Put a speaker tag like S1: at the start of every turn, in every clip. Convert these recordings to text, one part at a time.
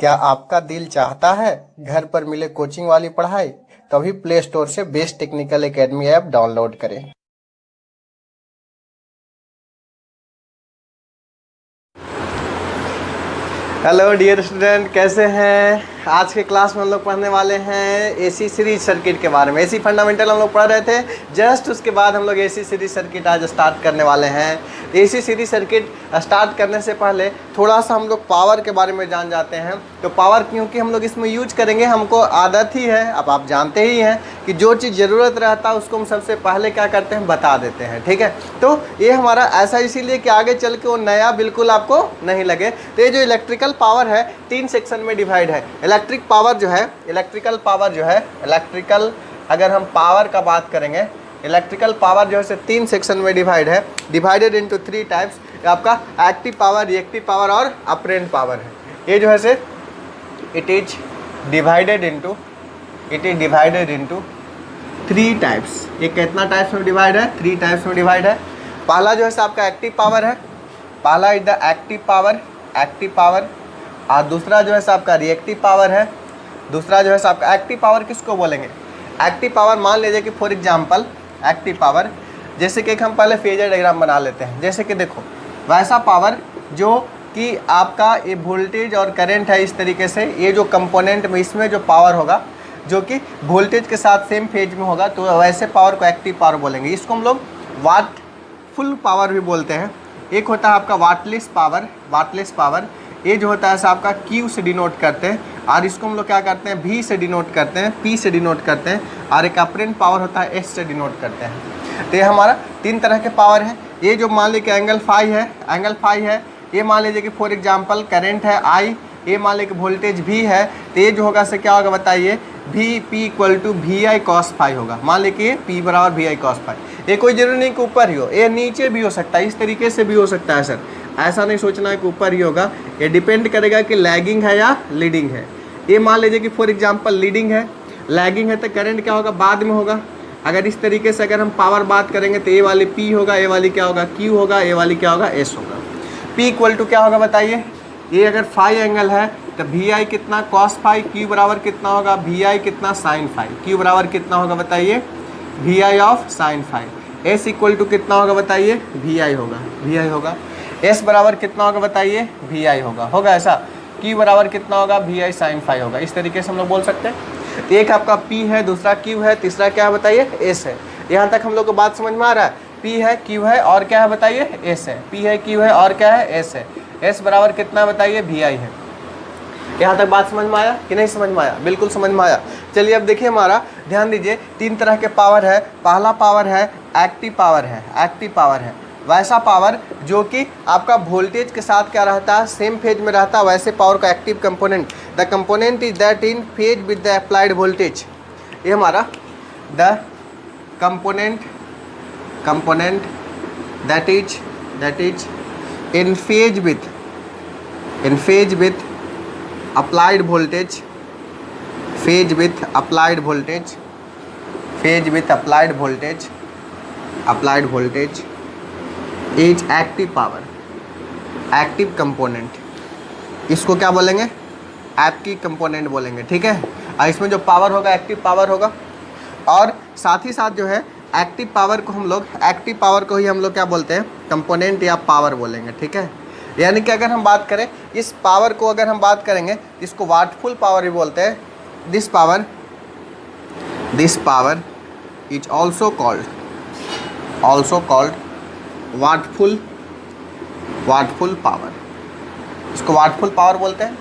S1: क्या आपका दिल चाहता है घर पर मिले कोचिंग वाली पढ़ाई? तभी प्ले स्टोर से best technical academy app download करें। हेलो डियर स्टूडेंट, कैसे हैं? आज के क्लास में हम लोग पढ़ने वाले हैं एसी सीरीज सर्किट के बारे में। एसी फंडामेंटल हम लोग पढ़ रहे थे, जस्ट उसके बाद हम लोग एसी सीरीज सर्किट आज स्टार्ट करने वाले हैं। एसी सीरीज सर्किट स्टार्ट करने से पहले थोड़ा सा हम लोग पावर के बारे में जान जाते हैं। तो पावर क्योंकि हम लोग इसमें यूज करेंगे, हमको आदत ही है, अब आप जानते ही हैं कि जो चीज़ ज़रूरत रहता है उसको हम सबसे पहले क्या करते हैं, बता देते हैं। ठीक है, तो ये हमारा ऐसा इसीलिए कि आगे चल के वो नया बिल्कुल आपको नहीं लगे। तो ये जो इलेक्ट्रिकल पावर है 3 सेक्शन में डिवाइड है। इलेक्ट्रिकल पावर जो है अगर हम पावर का बात करेंगे, इलेक्ट्रिकल पावर जो है 3 सेक्शन में डिवाइड है। Divided into 3 types. आपका एक्टिव पावर, रिएक्टिव पावर और अपरेंट पावर है। ये जो है it is divided into 3 types. ये कितना टाइप्स में डिवाइड है? 3 टाइप्स में डिवाइड है। पहला जो है आपका एक्टिव पावर है, पहला इज द एक्टिव पावर। और दूसरा जो है आपका रिएक्टिव पावर है। दूसरा जो है आपका एक्टिव पावर किसको बोलेंगे? एक्टिव पावर मान लीजिए कि फॉर एग्जांपल एक्टिव पावर, जैसे कि हम पहले फेजर डायग्राम बना लेते हैं। जैसे कि देखो, वैसा पावर जो कि आपका ये वोल्टेज और करंट है, इस तरीके से ये जो कंपोनेंट में इसमें जो पावर होगा जो कि वोल्टेज के साथ सेम फेज में होगा, तो वैसे पावर को एक्टिव पावर बोलेंगे। इसको हम लोग वाट फुल पावर भी बोलते हैं। एक होता है आपका वाटलेस पावर। ये जो होता है आपका Q से डिनोट करते हैं, और इसको हम लोग क्या करते हैं, V से डिनोट करते हैं, P से डिनोट करते हैं, और एक अपरेंट पावर होता है S से डिनोट करते हैं। तो ये हमारा 3 तरह के पावर है। ये जो मान लीजिए कि एंगल फाई है, ये मान लीजिए कि फॉर एग्जांपल करंट है I, ये मान लीजिए कि वोल्टेज V है, तो ये जो होगा से क्या होगा बताइए, P equal to VI cos phi होगा। मान लीजिए P बराबर VI cos फाई। ये कोई जरूरी नहीं कि ऊपर ही हो, ये नीचे भी हो सकता है, इस तरीके से भी हो सकता है सर। ऐसा नहीं सोचना है कि ऊपर ही होगा, ये डिपेंड करेगा कि लैगिंग है या लीडिंग है। ये मान लीजिए कि फॉर एग्जांपल लीडिंग है, लैगिंग है, तो करंट क्या होगा, बाद में होगा। अगर इस तरीके से अगर हम पावर बात करेंगे तो ये वाली P होगा, ये वाली क्या होगा, Q होगा, ये वाली क्या होगा, S होगा। P इक्वल टू क्या होगा बताइए, ये अगर फाई एंगल है तो VI कितना cos फाई, Q बराबर कितना होगा, VI कितना sin फाई। Q बराबर कितना होगा बताइए, VI of sin phi. S equal to कितना होगा बताइए, VI होगा। S बराबर कितना होगा बताइए, VI होगा ऐसा। Q बराबर कितना होगा, VI sin फाई होगा। इस तरीके से हम लोग बोल सकते हैं। एक आपका P है, दूसरा Q है, तीसरा क्या है बताइए, S है। यहाँ तक हम लोग को बात समझ में आ रहा है? P है, Q है और क्या है बताइए, S है। P है, Q है और क्या है, S है। S बराबर कितना बताइए, VI है। यहाँ तक बात समझ में आया कि नहीं समझ में आया? बिल्कुल समझ में आया। चलिए अब देखिए, हमारा ध्यान दीजिए, 3 तरह के पावर है। पहला पावर है एक्टिव पावर है। वैसा पावर जो कि आपका वोल्टेज के साथ क्या रहता है, सेम फेज में रहता है, वैसे पावर का active component. The component is that in phase with the applied voltage. ये हमारा the component that is in phase with applied voltage is active power, active component. इसको क्या बोलेंगे, एक्टिव कंपोनेंट बोलेंगे। ठीक है, और इसमें जो पावर होगा एक्टिव पावर होगा। और साथ ही साथ जो है एक्टिव पावर को ही हम लोग क्या बोलते हैं, कंपोनेंट या पावर बोलेंगे। ठीक है, यानी कि अगर हम बात करें इस पावर को, अगर हम बात करेंगे इसको वाटफुल पावर भी बोलते हैं। This power is also called वाटफुल power. इसको वाटफुल पावर बोलते हैं।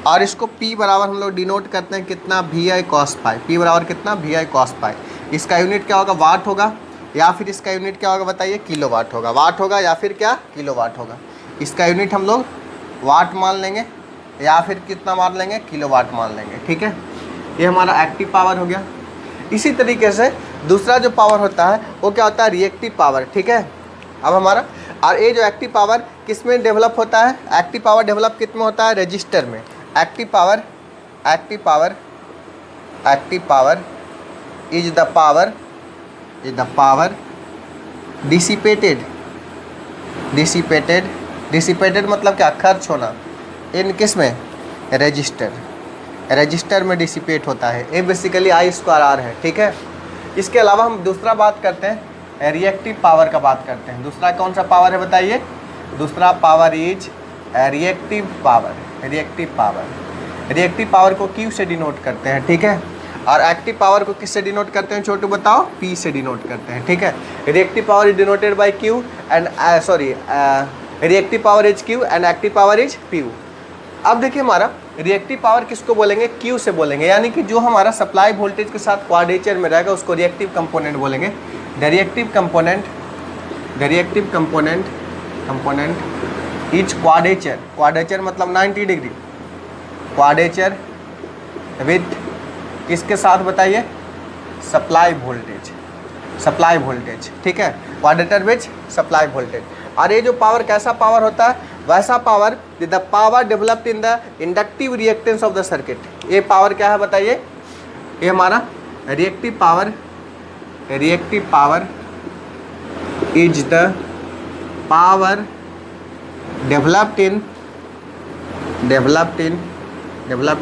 S1: और इसको P बराबर हम लोग डिनोट करते हैं कितना, VI cos फाई। P बराबर कितना, VI cos फाई। इसका यूनिट क्या होगा, वाट होगा, या फिर इसका यूनिट क्या होगा बताइए, किलोवाट होगा। वाट होगा या फिर क्या, किलोवाट होगा। इसका यूनिट हम लोग वाट मान लेंगे या फिर कितना मान लेंगे, किलोवाट मान लेंगे। ठीक है, ये हमारा एक्टिव पावर हो गया। इसी तरीके से दूसरा जो पावर होता है वो क्या होता है, रिएक्टिव पावर। ठीक है, अब हमारा, और ये जो एक्टिव पावर किस में डेवलप होता है, एक्टिव पावर डेवलप किस में होता है, रजिस्टर में। Active power is the power dissipated मतलब क्या, खर्च होना। इन किस में, रजिस्टर, रजिस्टर में डिसिपेट होता है। ये बेसिकली आई स्क्वायर आर है, ठीक है। इसके अलावा हम दूसरा बात करते हैं, रिएक्टिव पावर का बात करते हैं। दूसरा कौन सा पावर है बताइए? दूसरा power is reactive power. Reactive power, reactive power को Q से डिनोट करते हैं, ठीक है। और एक्टिव पावर को किससे डिनोट करते हैं छोटू बताओ? P से डिनोट करते हैं, ठीक है। Reactive power is denoted by Q and reactive power is Q and active power is P। अब देखिए हमारा रिएक्टिव पावर किसको बोलेंगे? Q से बोलेंगे, यानी कि जो हमारा सप्लाई वोल्टेज के साथ क्वाड्रेचर में रहेगा उसको रिएक्टिव कंपोनेंट बोलेंगे। The reactive component, the reactive component component is quadrature. Quadrature मतलब 90 डिग्री। क्वाड्रेचर विथ किसके साथ बताइए? सप्लाई वोल्टेज, सप्लाई वोल्टेज, ठीक है। Quadrature with supply voltage. और ये जो पावर कैसा पावर होता है? वैसा power the power developed in the inductive reactance of the circuit. ये पावर क्या है बताइए? ये हमारा reactive power, reactive power is the power developed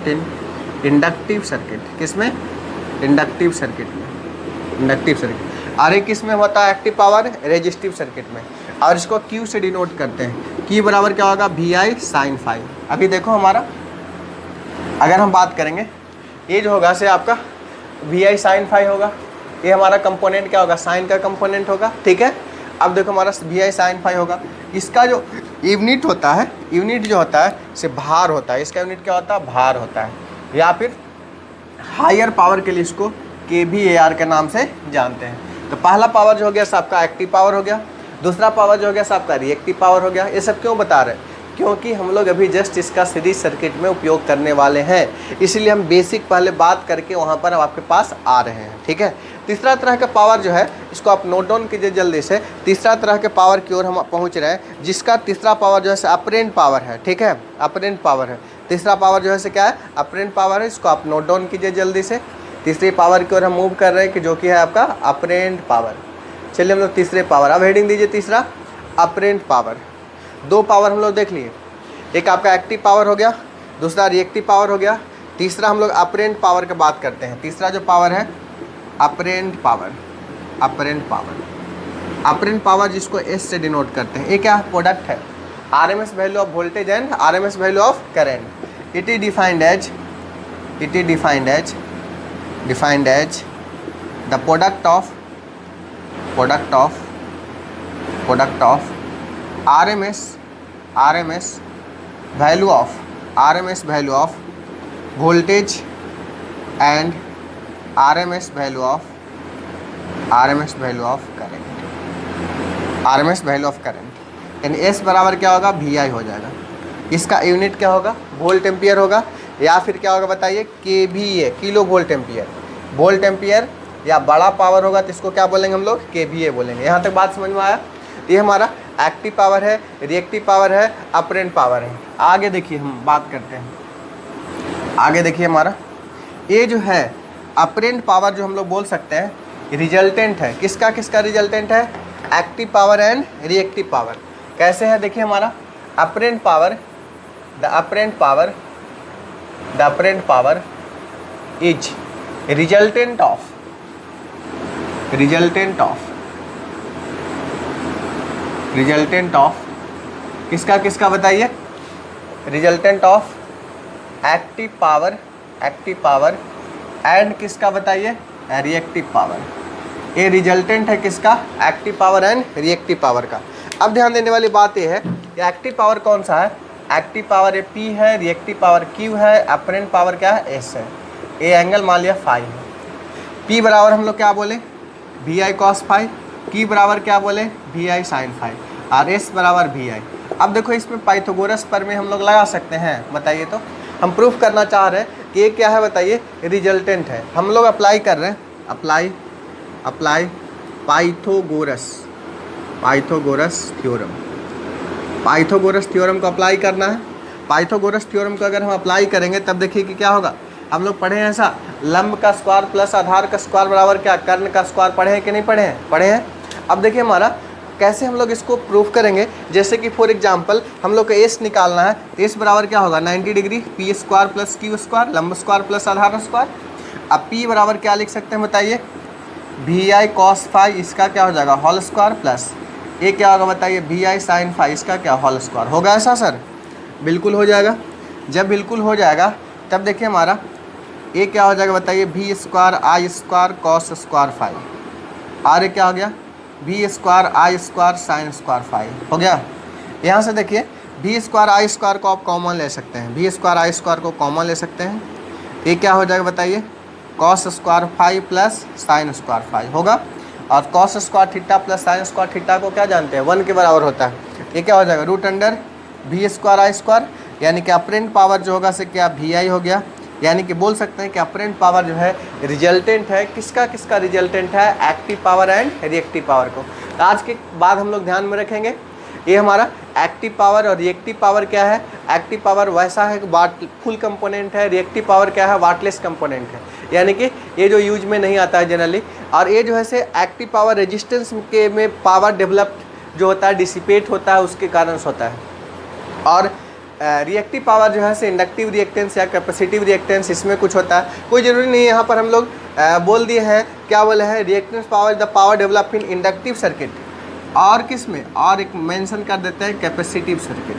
S1: in inductive circuit. किसमें? इंडक्टिव सर्किट में, इंडक्टिव सर्किट। और एक किस में होता है एक्टिव पावर? रेजिस्टिव सर्किट में। और इसको Q से डिनोट करते हैं। Q बराबर क्या होगा? VI sin phi। अभी देखो हमारा अगर हम बात करेंगे, ये जो होगा से आपका VI sin phi होगा। ये हमारा कंपोनेंट क्या होगा? साइन का कंपोनेंट होगा, ठीक है। अब देखो हमारा VI sin phi होगा। इसका जो यूनिट होता है, यूनिट जो होता है से भार होता है। इसका यूनिट क्या होता है? भार होता है। या फिर हायर पावर के लिए इसको kVAR के नाम से जानते हैं। तो पहला पावर जो हो गया आपका एक्टिव पावर हो गया, दूसरा पावर जो हो गया आपका रिएक्टिव पावर हो गया। ये सब क्यों बता रहे हैं? क्योंकि हम लोग अभी जस्ट इसका सीरीज सर्किट में उपयोग करने वाले हैं, इसलिए हम बेसिक पहले बात करके वहाँ पर हम आपके पास आ रहे हैं, ठीक है। तीसरा तरह का पावर जो है इसको आप नोट डाउन कीजिए जल्दी से। तीसरा तरह के पावर की ओर हम पहुँच रहे हैं, जिसका तीसरा पावर जो है अपरेंट पावर है, ठीक है। अपरेंट पावर है तीसरा पावर जो है क्या है? अपरेंट पावर है। इसको आप नोट डाउन कीजिए जल्दी से। तीसरी पावर की ओर हम मूव कर रहे हैं कि जो कि है आपका अपरेंट पावर। चलिए हम लोग तीसरे पावर, अब हेडिंग दीजिए तीसरा अपरेंट पावर। दो पावर हम लोग देख लिए, एक आपका एक्टिव पावर हो गया, दूसरा रिएक्टिव पावर हो गया। तीसरा हम लोग अपरेंट पावर की बात करते हैं। तीसरा जो पावर है apparent power, apparent power. Apparent power जिसको S से डिनोट करते हैं। ये क्या प्रोडक्ट है? RMS value of voltage and RMS value of current. It is defined as the product of RMS value of voltage and RMS value of current। यानी S बराबर क्या होगा? VI हो जाएगा। इसका यूनिट क्या होगा? वोल्ट एम्पियर होगा, या फिर क्या होगा बताइए? KVA, kilo volt ampere. Volt ampere या बड़ा पावर होगा तो इसको क्या बोलेंगे हम लोग? KVA बोलेंगे। यहाँ तक बात समझ में आया? ये हमारा एक्टिव पावर है, रिएक्टिव पावर है, अपरेंट पावर है। आगे देखिए हम बात करते हैं। आगे देखिए हमारा ये जो है अपरेंट पावर जो हम लोग बोल सकते हैं रिजल्टेंट है। किसका किसका रिजल्टेंट है? Active power and reactive power. कैसे है देखिए हमारा apparent power, the apparent power is resultant of किसका किसका बताइए? Resultant of active power and किसका बताइए? Reactive power. ये रिजल्टेंट है किसका? Active power and reactive power का। अब ध्यान देने वाली बात ये है कि एक्टिव पावर कौन सा है? एक्टिव पावर ये P है, रिएक्टिव पावर Q है, अपरेंट पावर क्या है? S है। ये एंगल मान लिया फाई है। P बराबर हम लोग क्या बोले? VI cos phi. Q बराबर क्या बोले? VI sin phi. और S बराबर VI। अब देखो इसमें पाइथागोरस प्रमेय हम लोग लगा सकते हैं, बताइए तो। हम प्रूफ करना चाह रहे हैं कि ये क्या है बताइए? रिजल्टेंट है। हम लोग अप्लाई कर रहे हैं, अप्लाई पाइथागोरस थ्योरम को अप्लाई करना है। पाइथागोरस थ्योरम को अगर हम अप्लाई करेंगे तब देखिए कि क्या होगा। हम लोग पढ़े हैं ऐसा, लंब का स्क्वायर प्लस आधार का स्क्वायर बराबर क्या? कर्ण का स्क्वायर। पढ़े हैं कि नहीं पढ़े हैं? पढ़े हैं। अब देखिए हमारा कैसे हम लोग इसको प्रूव करेंगे, जैसे कि फॉर एग्जांपल हम लोग को एस निकालना है, तो एस बराबर क्या होगा 90 degree P square plus Q square, लंब स्क्वायर प्लस आधार स्क्वायर। अब पी बराबर क्या लिख सकते हैं बताइए, वी आई कॉस फाई, इसका क्या हो जाएगा होल स्क्वायर, प्लस ये क्या होगा बताइए वी आई साइन फाई, इसका क्या होल स्क्वायर। होगा ऐसा सर? बिल्कुल हो जाएगा। जब बिल्कुल हो जाएगा तब देखिए हमारा ये क्या हो जाएगा बताइए, V square I square cos square phi, और ये क्या हो गया V square I square sine square phi. हो गया। यहाँ से देखिए वी स्क्वायर आई स्क्वायर को आप कॉमन ले सकते हैं, वी स्क्वायर आई स्क्वायर को कॉमन ले सकते हैं, ये क्या हो जाएगा बताइए cos square phi plus sine square phi होगा। और cos square theta plus sine square theta को क्या जानते हैं 1 के बराबर होता है। ये क्या हो जाएगा root under V square I square, यानी कि अपरेंट पावर जो होगा से क्या वी आई हो गया। यानी कि बोल सकते हैं कि अपरेंट पावर जो है रिजल्टेंट है, किसका किसका रिजल्टेंट है, active power and reactive power को। तो आज के बाद हम लोग ध्यान में रखेंगे ये हमारा एक्टिव पावर और रिएक्टिव पावर क्या है। एक्टिव पावर वैसा है वाट फुल कंपोनेंट है, रिएक्टिव पावर क्या है वाटलेस कंपोनेंट है, यानी कि ये जो यूज में नहीं आता है जनरली। और ये जो है से एक्टिव पावर रेजिस्टेंस के में पावर डेवलप्ड जो होता है डिसिपेट होता है उसके कारण होता है। और रिएक्टिव पावर जो है से इंडक्टिव रिएक्टेंस या कैपेसिटिव रिएक्टेंस इसमें कुछ होता है, कोई ज़रूरी नहीं है। यहाँ पर हम लोग बोल दिए हैं क्या बोले हैं, reactance power the power develop in inductive circuit, और किस में, और एक मेंशन कर देते हैं capacitive circuit,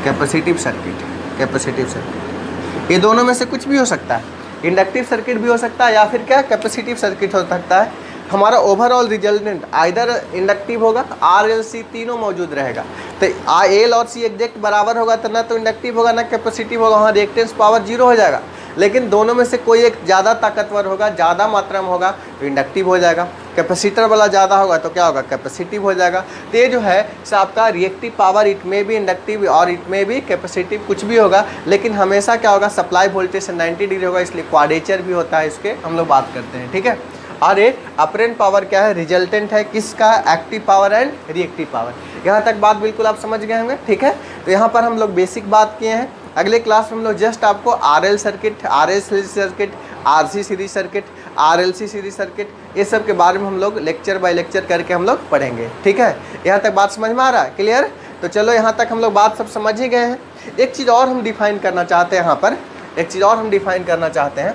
S1: capacitive circuit, capacitive circuit. ये दोनों में से कुछ भी हो सकता है, इंडक्टिव सर्किट भी हो सकता है या फिर क्या कैपेसिटिव सर्किट हो सकता है। हमारा ओवरऑल रिजल्टेंट आइदर इंडक्टिव होगा, आर एल सी तीनों मौजूद रहेगा। तो एल और सी एग्जैक्ट बराबर होगा तो ना तो इंडक्टिव होगा ना कैपेसिटिव होगा, वहाँ रिएक्टेंस पावर 0 हो जाएगा। लेकिन दोनों में से कोई एक ज़्यादा ताकतवर होगा, ज़्यादा मात्रा में होगा तो इंडक्टिव हो जाएगा, कैपेसिटर वाला ज़्यादा होगा तो क्या होगा कैपेसिटिव हो जाएगा। तो ये जो है से आपका रिएक्टिव पावर इट में भी इंडक्टिव और इट में भी कैपेसिटिव कुछ भी होगा, लेकिन हमेशा क्या होगा सप्लाई वोल्टेज से 90 डिग्री होगा, इसलिए क्वाड्रेचर भी होता है, इसके हम लोग बात करते हैं। ठीक है। और ये अपरेंट पावर क्या है, रिजल्टेंट है किसका, active power and reactive power. यहाँ तक बात बिल्कुल आप समझ गए होंगे। ठीक है। तो यहाँ पर हम लोग बेसिक बात किए हैं। अगले क्लास में हम लोग जस्ट आपको RL circuit, RL series circuit, RC series circuit, RLC series circuit, ये सब के बारे में हम लोग लेक्चर बाय लेक्चर करके हम लोग पढ़ेंगे। ठीक है। यहाँ तक बात समझ में आ रहा है, क्लियर? तो चलो यहाँ तक हम लोग बात सब समझ ही गए हैं। एक चीज़ और हम डिफाइन करना चाहते हैं यहाँ पर, एक चीज़ और हम डिफाइन करना चाहते हैं,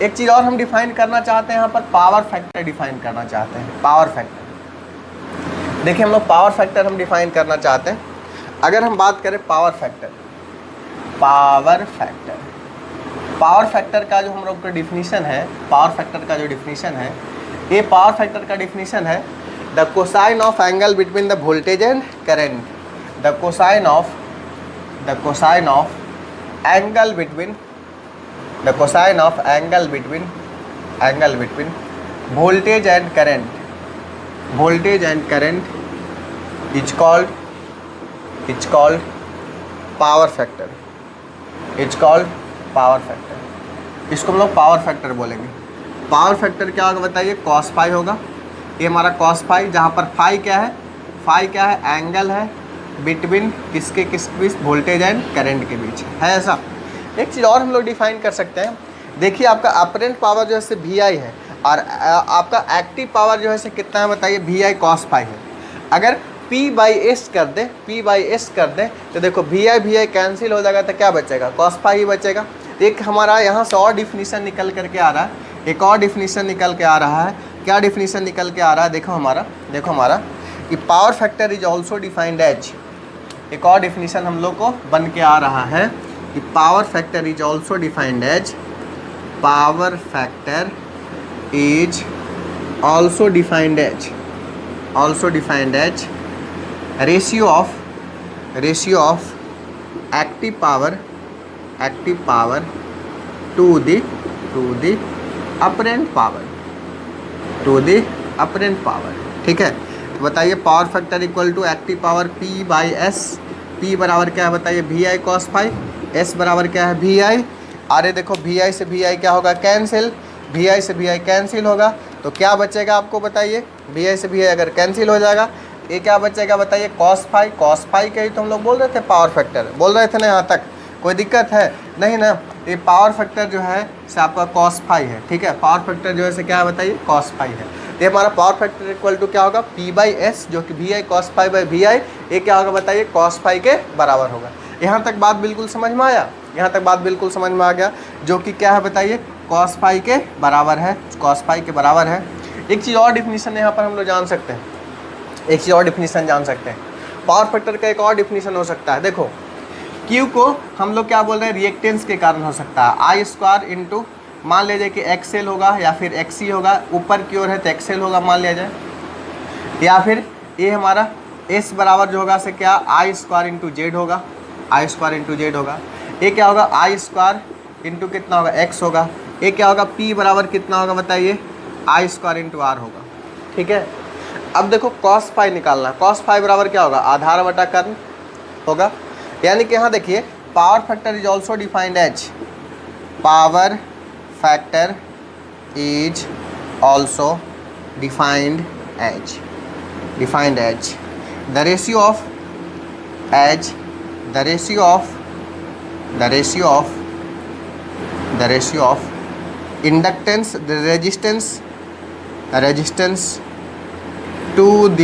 S1: एक चीज़ और हम डिफाइन करना चाहते हैं यहाँ पर, पावर फैक्टर डिफाइन करना चाहते हैं। पावर फैक्टर देखिए हम लोग पावर फैक्टर हम डिफाइन करना चाहते हैं। अगर हम बात करें power factor, power factor, power factor का जो हम लोग का डिफिनीशन है, पावर फैक्टर का जो डिफिनीशन है, ये पावर फैक्टर का डिफिनीशन है the cosine of angle between the voltage and current, the cosine of angle between, the cosine of angle between voltage and current is called power factor, it's called power factor। इसको हम लोग power factor बोलेंगे। Power factor क्या होगा बताइए, cos phi होगा। ये हमारा cos फाई, जहाँ पर फाई क्या है, फाई क्या है एंगल है बिटवीन किसके बीच, वोल्टेज एंड करंट के बीच है। ऐसा एक चीज़ और हम लोग डिफाइन कर सकते हैं। देखिए आपका अपरेंट पावर जो है से वी आई है और आपका एक्टिव पावर जो है से कितना है बताइए, वी आई कॉस फाई है। अगर पी बाई एस कर दे, पी बाई एस कर दे तो देखो वी आई कैंसिल हो जाएगा तो क्या बचेगा, कॉस फाई ही बचेगा। एक हमारा यहाँ से और डिफिनीशन निकल करके आ रहा है, एक और डिफिनीशन निकल के आ रहा है। क्या डिफिनीशन निकल के आ रहा है, देखो हमारा कि power factor is also defined as, एक और डिफिनीशन हम लोग को बन के आ रहा है कि power factor is also defined as, power factor is also defined as ratio of active power to the apparent power, ठीक है। तो बताइए power factor equal to active power P by S, P बराबर क्या है बताइए V I cos phi, S बराबर क्या है वी आई। अरे देखो वी आई से वी आई क्या होगा कैंसिल, वी आई से वी आई कैंसिल होगा तो क्या बचेगा आपको बताइए, वी आई से वी आई अगर कैंसिल हो जाएगा ये क्या बचेगा बताइए, कॉस फाई। कॉस फाई के ही तो हम लोग बोल रहे थे पावर फैक्टर, बोल रहे थे ना, यहाँ तक कोई दिक्कत है नहीं ना। ये पावर फैक्टर जो है से आपका कॉस फाई है, ठीक है। पावर फैक्टर जो है से क्या है बताइए, कॉस फाई है। तो ये हमारा पावर फैक्टर इक्वल टू क्या होगा, P/S, जो कि VI cos phi by VI, ये क्या होगा बताइए, cos phi के बराबर होगा। यहाँ तक बात बिल्कुल समझ में आया, यहाँ तक बात बिल्कुल समझ में आ गया, जो कि क्या है बताइए, cos phi के बराबर है, cos phi के बराबर है। एक चीज़ और डिफिनीशन यहाँ पर हम लोग जान सकते हैं, एक चीज़ और डिफिनीशन जान सकते हैं, पावर फैक्टर का एक और डिफिनीशन हो सकता है। देखो Q को हम लोग क्या बोल रहे हैं, रिएक्टेंस के कारण हो सकता है, I स्क्वायर इंटू मान लीजिए कि XL होगा या फिर XC होगा, ऊपर की ओर है तो XL होगा मान लिया जाए, या फिर ये हमारा S बराबर जो होगा से क्या I स्क्वायर इंटू जेड होगा, I स्क्वायर इंटू जेड होगा। ये क्या होगा, I स्क्वायर इंटू कितना होगा, X होगा। ये क्या होगा, P बराबर कितना होगा बताइए, I स्क्वायर इंटू R होगा। ठीक है, अब देखो cos phi निकालना, cos phi बराबर क्या होगा, आधार बटा कर्ण होगा। यानी कि यहाँ देखिए power factor is also defined as, power factor is also defined as the ratio of as the ratio of inductance the resistance to the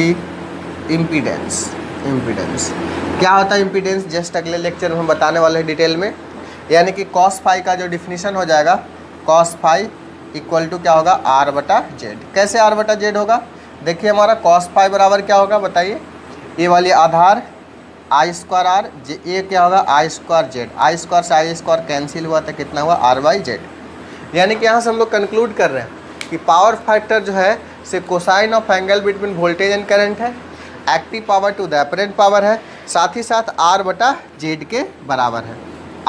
S1: impedance. क्या होता है इम्पीडेंस, जस्ट अगले लेक्चर में हम बताने वाले हैं डिटेल में। यानी कि cos phi का जो डिफिनीशन हो जाएगा, cos phi इक्वल टू क्या होगा, R बटा जेड। कैसे R बटा जेड होगा, देखिए हमारा cos phi बराबर क्या होगा बताइए, ये वाली आधार I स्क्वायर R, ये क्या होगा I square Z, I square से I स्क्वायर कैंसिल हुआ तो कितना हुआ R बाई जेड। यानी कि यहाँ से हम लोग कंक्लूड कर रहे हैं कि पावर फैक्टर जो है से cosine of angle between voltage and current है, active power to the apparent power है, साथ ही साथ R बटा जेड के बराबर है,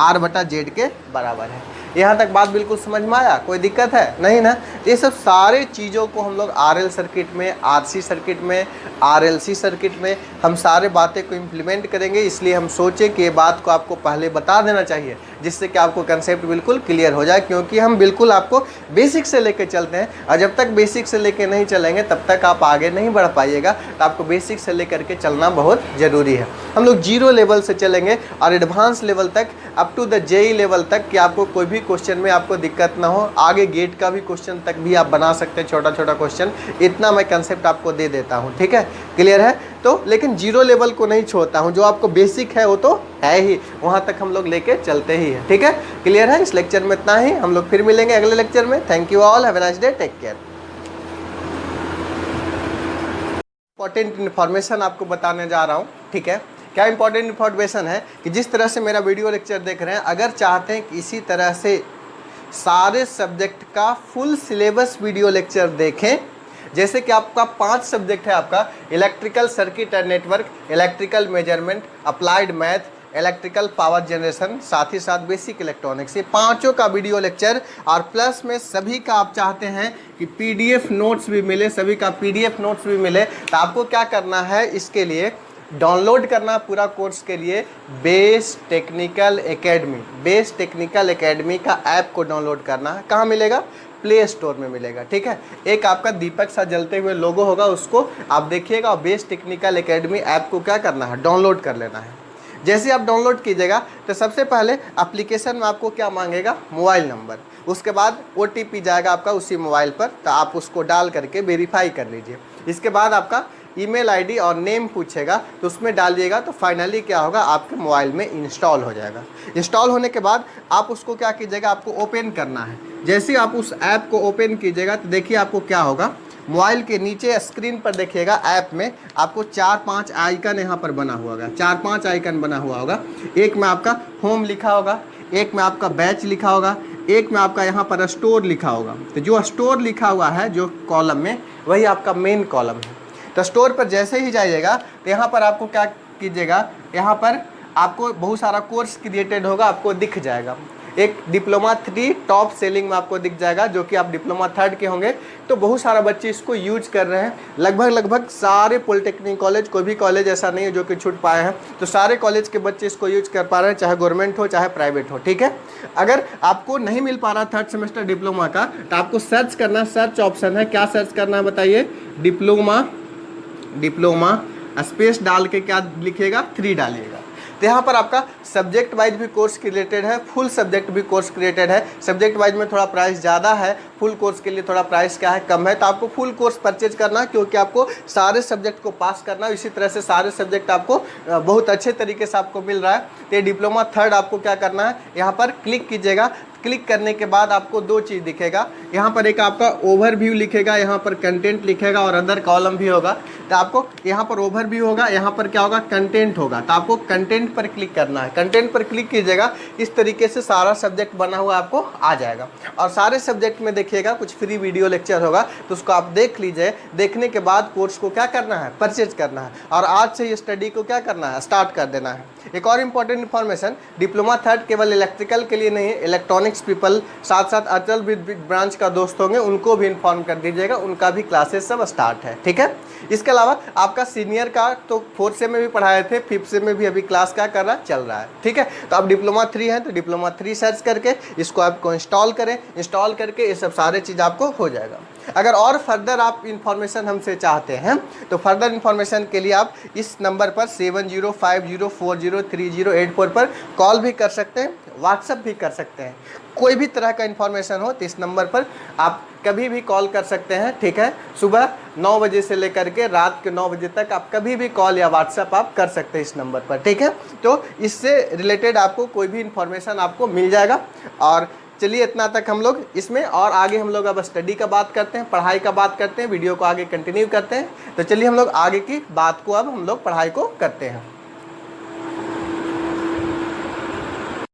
S1: R बटा जेड के बराबर है। यहाँ तक बात बिल्कुल समझ में आया, कोई दिक्कत है नहीं ना। ये सब सारे चीज़ों को हम लोग RL सर्किट में, RC सर्किट में, RLC सर्किट में हम सारे बातें को इम्प्लीमेंट करेंगे। इसलिए हम सोचे कि ये बात को आपको पहले बता देना चाहिए, जिससे कि आपको कंसेप्ट बिल्कुल क्लियर हो जाए, क्योंकि हम बिल्कुल आपको बेसिक से लेकर चलते हैं, और जब तक बेसिक से लेकर नहीं चलेंगे तब तक आप आगे नहीं बढ़ पाइएगा। तो आपको बेसिक से लेकर के चलना बहुत ज़रूरी है। हम लोग 0 लेवल से चलेंगे और एडवांस लेवल तक, up to the JEE level तक, कि आपको कोई भी क्वेश्चन में आपको दिक्कत ना हो। आगे गेट का भी क्वेश्चन तक भी आप बना सकते हैं, छोटा छोटा क्वेश्चन, इतना मैं कंसेप्ट आपको दे देता हूँ। ठीक है, क्लियर है। तो लेकिन 0 लेवल को नहीं छोड़ता हूँ, जो आपको बेसिक है वो तो है ही, वहाँ तक हम लोग लेके चलते ही हैं। ठीक है, क्लियर है। इस लेक्चर में इतना ही, हम लोग फिर मिलेंगे अगले लेक्चर में। Thank you all, have a nice day, take care. Important information आपको बताने जा रहा हूँ। ठीक है, क्या इंपॉर्टेंट इन्फॉर्मेशन है कि जिस तरह से मेरा वीडियो लेक्चर देख रहे हैं, अगर चाहते हैं कि इसी तरह से सारे सब्जेक्ट का फुल सिलेबस वीडियो लेक्चर देखें, जैसे कि आपका 5 सब्जेक्ट है, आपका electrical circuit and network, electrical measurement, applied math, electrical power generation, साथ ही साथ बेसिक इलेक्ट्रॉनिक्स, ये 5 का वीडियो लेक्चर, और प्लस में सभी का आप चाहते हैं कि PDF नोट्स भी मिले, सभी का PDF नोट्स भी मिले, तो आपको क्या करना है, इसके लिए डाउनलोड करना पूरा कोर्स के लिए बेस टेक्निकल एकेडमी का ऐप को डाउनलोड करना है। कहाँ मिलेगा, प्ले स्टोर में मिलेगा। ठीक है, एक आपका दीपक सा जलते हुए लोगो होगा, उसको आप देखिएगा, और बेस टेक्निकल एकेडमी ऐप को क्या करना है, डाउनलोड कर लेना है। जैसे आप डाउनलोड कीजिएगा तो सबसे पहले एप्लीकेशन में आपको क्या मांगेगा, मोबाइल नंबर, उसके बाद OTP जाएगा आपका उसी मोबाइल पर, तो आप उसको डाल करके वेरीफाई कर लीजिए। इसके बाद आपका ईमेल ID और नेम पूछेगा, तो उसमें डालिएगा, तो फाइनली क्या होगा, आपके मोबाइल में इंस्टॉल हो जाएगा। इंस्टॉल होने के बाद आप उसको क्या कीजिएगा, आपको ओपन करना है। जैसे ही आप उस ऐप को ओपन कीजिएगा तो देखिए आपको क्या होगा, मोबाइल के नीचे स्क्रीन पर देखिएगा, ऐप में आपको 4-5 आइकन यहाँ पर बना हुआ होगा, 4-5 आइकन बना हुआ होगा। एक में आपका होम लिखा होगा, एक में आपका बैच लिखा होगा, एक में आपका यहाँ पर स्टोर लिखा होगा। तो जो स्टोर लिखा हुआ है जो कॉलम में, वही आपका मेन कॉलम है। तो स्टोर पर जैसे ही जाइएगा तो यहाँ पर आपको क्या कीजिएगा, यहाँ पर आपको बहुत सारा कोर्स क्रिएटेड होगा, आपको दिख जाएगा। एक डिप्लोमा 3 टॉप सेलिंग में आपको दिख जाएगा, जो कि आप डिप्लोमा 3rd के होंगे, तो बहुत सारा बच्चे इसको यूज कर रहे हैं। लगभग सारे पॉलिटेक्निक कॉलेज, कोई भी कॉलेज ऐसा नहीं है जो कि छूट पाए हैं, तो सारे कॉलेज के बच्चे इसको यूज कर पा रहे हैं, चाहे गवर्नमेंट हो चाहे प्राइवेट हो। ठीक है, अगर आपको नहीं मिल पा रहा 3rd सेमेस्टर डिप्लोमा का, तो आपको सर्च करना, सर्च ऑप्शन है, क्या सर्च करना है बताइए, डिप्लोमा स्पेस डाल के क्या लिखिएगा, 3 डालिएगा। तो यहाँ पर आपका सब्जेक्ट वाइज भी कोर्स क्रिएटेड है, फुल सब्जेक्ट भी कोर्स क्रिएटेड है। सब्जेक्ट वाइज में थोड़ा प्राइस ज़्यादा है, फुल कोर्स के लिए थोड़ा प्राइस क्या है, कम है। तो आपको फुल कोर्स परचेज करना है क्योंकि आपको सारे सब्जेक्ट को पास करना है। इसी तरह से सारे सब्जेक्ट आपको बहुत अच्छे तरीके से आपको मिल रहा है। तो ये डिप्लोमा थर्ड आपको क्या करना है, यहाँ पर क्लिक कीजिएगा। क्लिक करने के बाद आपको दो चीज़ दिखेगा, यहाँ पर एक आपका ओवरव्यू लिखेगा, यहाँ पर कंटेंट लिखेगा और अदर कॉलम भी होगा। तो आपको यहाँ पर ओवरव्यू होगा, यहाँ पर क्या होगा, कंटेंट होगा। तो आपको कंटेंट पर क्लिक करना है। कंटेंट पर क्लिक कीजिएगा, इस तरीके से सारा सब्जेक्ट बना हुआ आपको आ जाएगा। और सारे सब्जेक्ट में देखिएगा कुछ फ्री वीडियो लेक्चर होगा, तो उसको आप देख लीजिए। देखने के बाद कोर्स को क्या करना है, परचेज करना है और आज से ये स्टडी को क्या करना है, स्टार्ट कर देना है। एक और इम्पॉर्टेंट इन्फॉर्मेशन, डिप्लोमा थर्ड केवल इलेक्ट्रिकल के लिए नहीं है, इलेक्ट्रॉनिक्स पीपल साथ साथ अचल ब्रांच का दोस्त होंगे उनको भी इन्फॉर्म कर दीजिएगा, उनका भी क्लासेस सब स्टार्ट है, ठीक है। इसके अलावा आपका सीनियर का तो 4th सेम में भी पढ़ाए थे, 5th सेम में भी अभी क्लास क्या कर रहा है, चल रहा है, ठीक है। तो आप डिप्लोमा 3 है तो डिप्लोमा 3 सर्च करके इसको आपको इंस्टॉल करें। इंस्टॉल करके ये सब सारे चीज़ आपको हो जाएगा। अगर और फर्दर आप इन्फॉर्मेशन हमसे चाहते हैं तो फर्दर इन्फॉर्मेशन के लिए आप इस नंबर पर 7050403084 पर कॉल भी कर सकते हैं, व्हाट्सअप भी कर सकते हैं। कोई भी तरह का इन्फॉर्मेशन हो तो इस नंबर पर आप कभी भी कॉल कर सकते हैं, ठीक है। सुबह 9 बजे से लेकर के रात के 9 बजे तक आप कभी भी कॉल या व्हाट्सएप आप कर सकते हैं इस नंबर पर, ठीक है। तो इससे रिलेटेड आपको कोई भी इन्फॉर्मेशन आपको मिल जाएगा। और चलिए इतना तक हम लोग इसमें, और आगे हम लोग अब स्टडी का बात करते हैं, पढ़ाई का बात करते हैं, वीडियो को आगे कंटिन्यू करते हैं। तो चलिए हम लोग आगे की बात को अब हम लोग पढ़ाई को करते हैं।